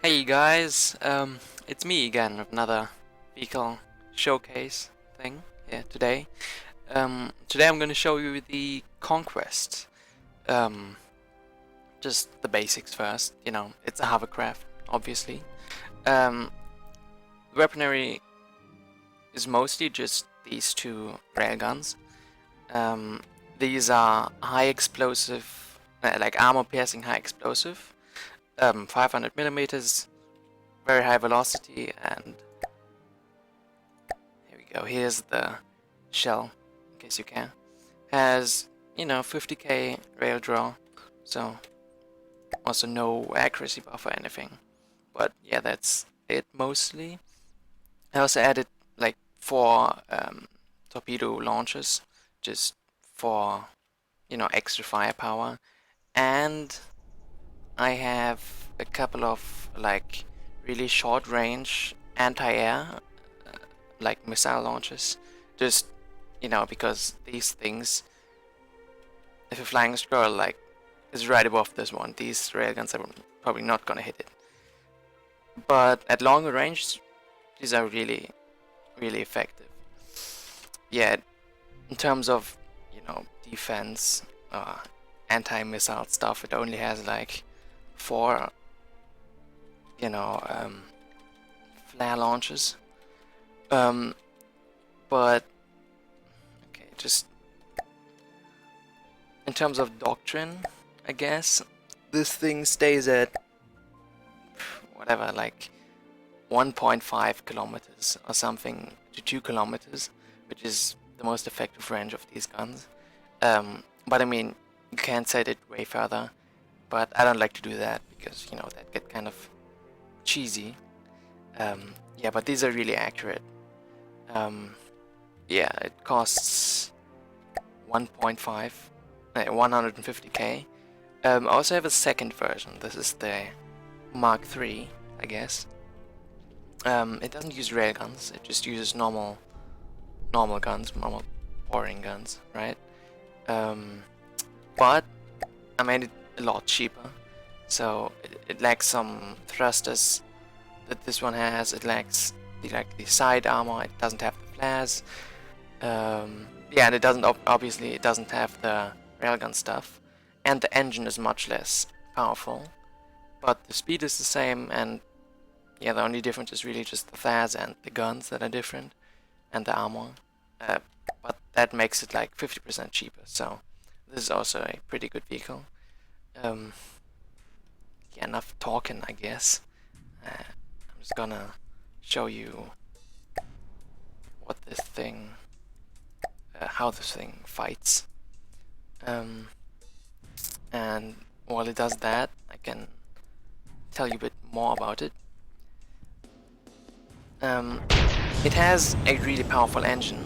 Hey guys, it's me again with another vehicle showcase thing here today. Today I'm going to show you the Conquest. Just the basics first, you know, it's a hovercraft, obviously. Weaponry is mostly just these two railguns. These are high explosive, like armor piercing high explosive. 500 millimeters, very high velocity, and here we go. Here's the shell, in case you can. Has, you know, 50k rail draw, so also no accuracy buff or anything. But yeah, that's it mostly. I also added like 4 torpedo launchers, just for, you know, extra firepower, and I have a couple of like really short range anti-air like missile launchers, just, you know, because these things, if a flying squirrel like is right above this one, these railguns are probably not gonna hit it. But at longer range, these are really effective. Yeah, in terms of, you know, defense, anti-missile stuff, it only has like 4, you know, flare launches. But okay, just in terms of doctrine, I guess this thing stays at whatever, like 1.5 kilometers or something to 2 kilometers, which is the most effective range of these guns. But I mean, you can set it way further, but I don't like to do that because, you know, that get kind of cheesy. Yeah, but these are really accurate. Yeah, it costs 1.5, 150k. I also have a second version. This is the Mark III, I guess. It doesn't use railguns. It just uses normal guns, normal boring guns, right? But I made it a lot cheaper, so it lacks some thrusters that this one has. It lacks the side armor. It doesn't have the flares. Yeah, and it doesn't obviously it doesn't have the railgun stuff, and the engine is much less powerful, but the speed is the same. And yeah, the only difference is really just the flares and the guns that are different, and the armor. But that makes it like 50% cheaper. So this is also a pretty good vehicle. Yeah, enough talking, I guess. I'm just gonna show you what this thing, how this thing fights. And while it does that, I can tell you a bit more about it. It has a really powerful engine,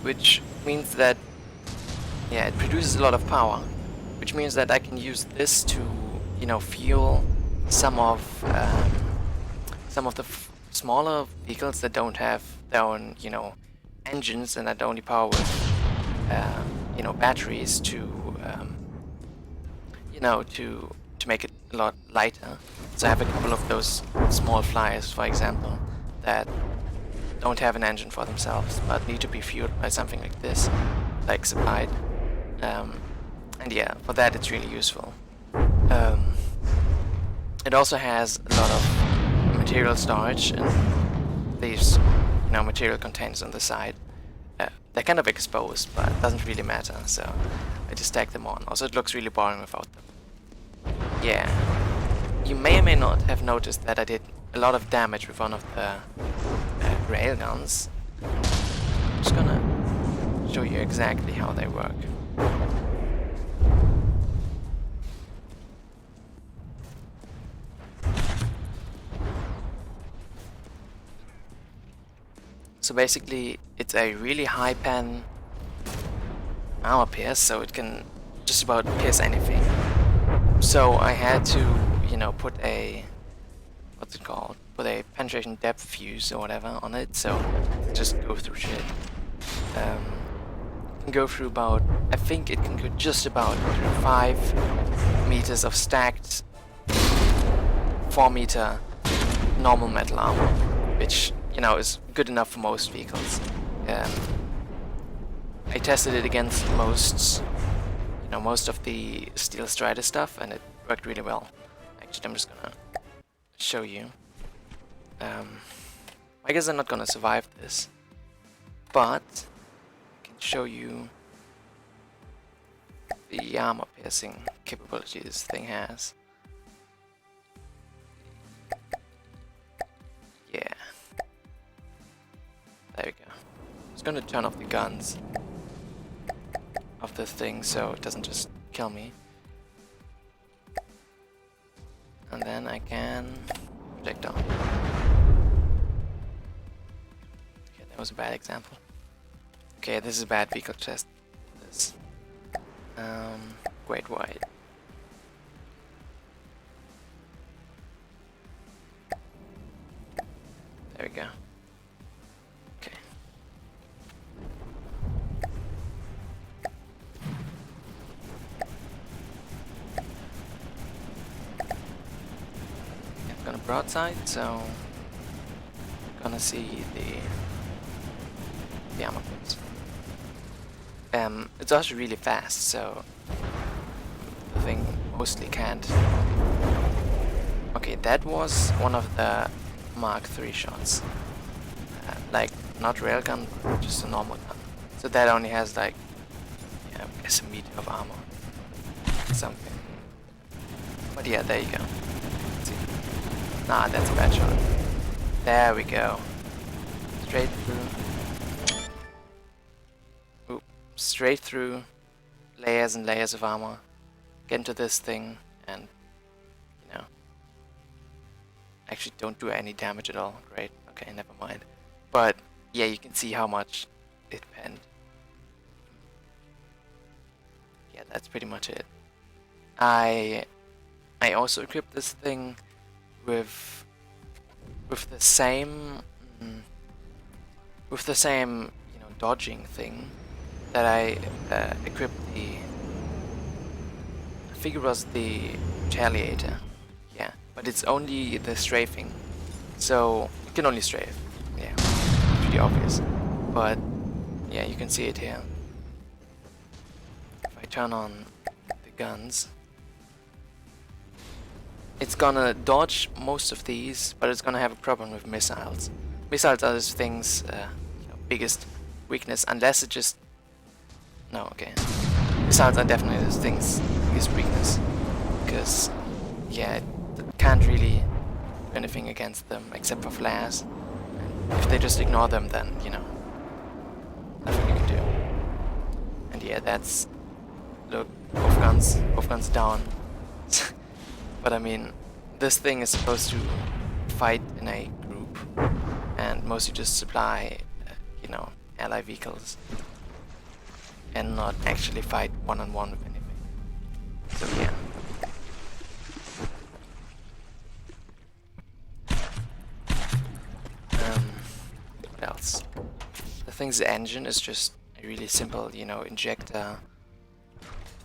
which means that, yeah, it produces a lot of power, which means that I can use this to, you know, fuel some of the smaller vehicles that don't have their own, you know, engines and that only power with, you know, batteries to, you know, to make it a lot lighter. So I have a couple of those small flyers, for example, that don't have an engine for themselves, but need to be fueled by something like this, like supplied. And yeah, for that it's really useful. It also has a lot of material storage, and these, you know, material containers on the side. They're kind of exposed, but it doesn't really matter, so I just tag them on. Also, it looks really boring without them. Yeah, you may or may not have noticed that I did a lot of damage with one of the railguns. I'm just gonna show you exactly how they work. So basically, it's a really high pen armor pierce, so it can just about pierce anything. So I had to, you know, put a, what's it called? Put a penetration depth fuse or whatever on it, so just go through shit. It can go through about, I think it can go just about through 5 meters of stacked 4 meter normal metal armor, which, you know, is good enough for most vehicles. I tested it against most of the Steel Strider stuff, and it worked really well. Actually, I'm just gonna show you. I guess I'm not gonna survive this, but I can show you the armor piercing capability this thing has. Yeah. There we go. I'm just gonna turn off the guns of this thing so it doesn't just kill me. And then I can project on. Okay, that was a bad example. Okay, this is a bad vehicle test. This. Great White. There we go. Okay. I'm gonna broadside, so I'm gonna see the armor clips. It's also really fast, so the thing mostly can't. Okay, that was one of the Mark III shots. Like, not railgun, but just a normal gun. So that only has like, yeah, I guess a meter of armor. Something. But yeah, there you go. Let's see. Nah, that's a bad shot. There we go. Straight through. Oop. Straight through. Layers and layers of armor. Get into this thing and, you know, actually don't do any damage at all. Great. Okay, never mind. But yeah, you can see how much it penned. Yeah, that's pretty much it. I also equipped this thing with the same you know, dodging thing that I equipped the, I think it was the Retaliator. Yeah, but it's only the strafing, so you can only strafe. Yeah, pretty obvious. But yeah, you can see it here. If I turn on the guns, it's gonna dodge most of these, but it's gonna have a problem with missiles. Missiles are this thing's you know, biggest weakness, unless it just... No, okay. Missiles are definitely this thing's biggest weakness, because yeah, it can't really do anything against them except for flares. And if they just ignore them, then, you know, nothing you can do. And yeah, that's... Look, both guns down. But I mean, this thing is supposed to fight in a group and mostly just supply, you know, ally vehicles, and not actually fight one-on-one with anything. So yeah. What else? The thing's engine is just a really simple, you know, injector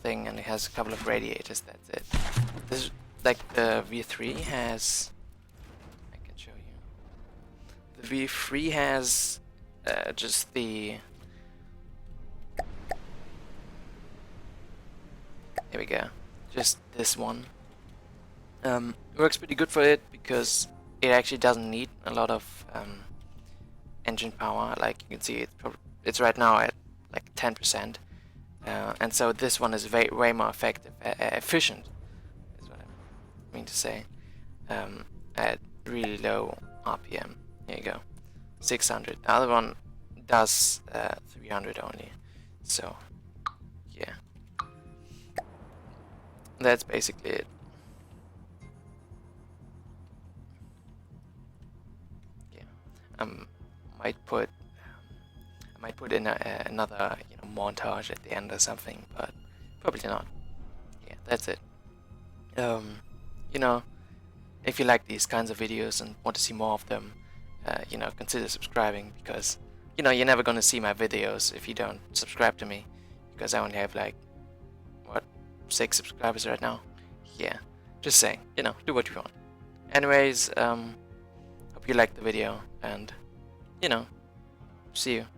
thing, and it has a couple of radiators. That's it. This, like, the V3 has... I can show you. The V3 has just the... Here we go. Just this one. It works pretty good for it because it actually doesn't need a lot of engine power. Like you can see, it's right now at like 10%, and so this one is way more effective, efficient, is what I mean to say, at really low RPM. Here you go, 600. The other one does 300 only. So yeah, that's basically it. Yeah, I might put in another, you know, montage at the end or something, but probably not. Yeah, that's it. You know, if you like these kinds of videos and want to see more of them, you know, consider subscribing, because, you know, you're never gonna see my videos if you don't subscribe to me, because I only have like, what, 6 subscribers right now. Yeah, just saying, you know, do what you want. Anyways, hope you liked the video, and you know, see you.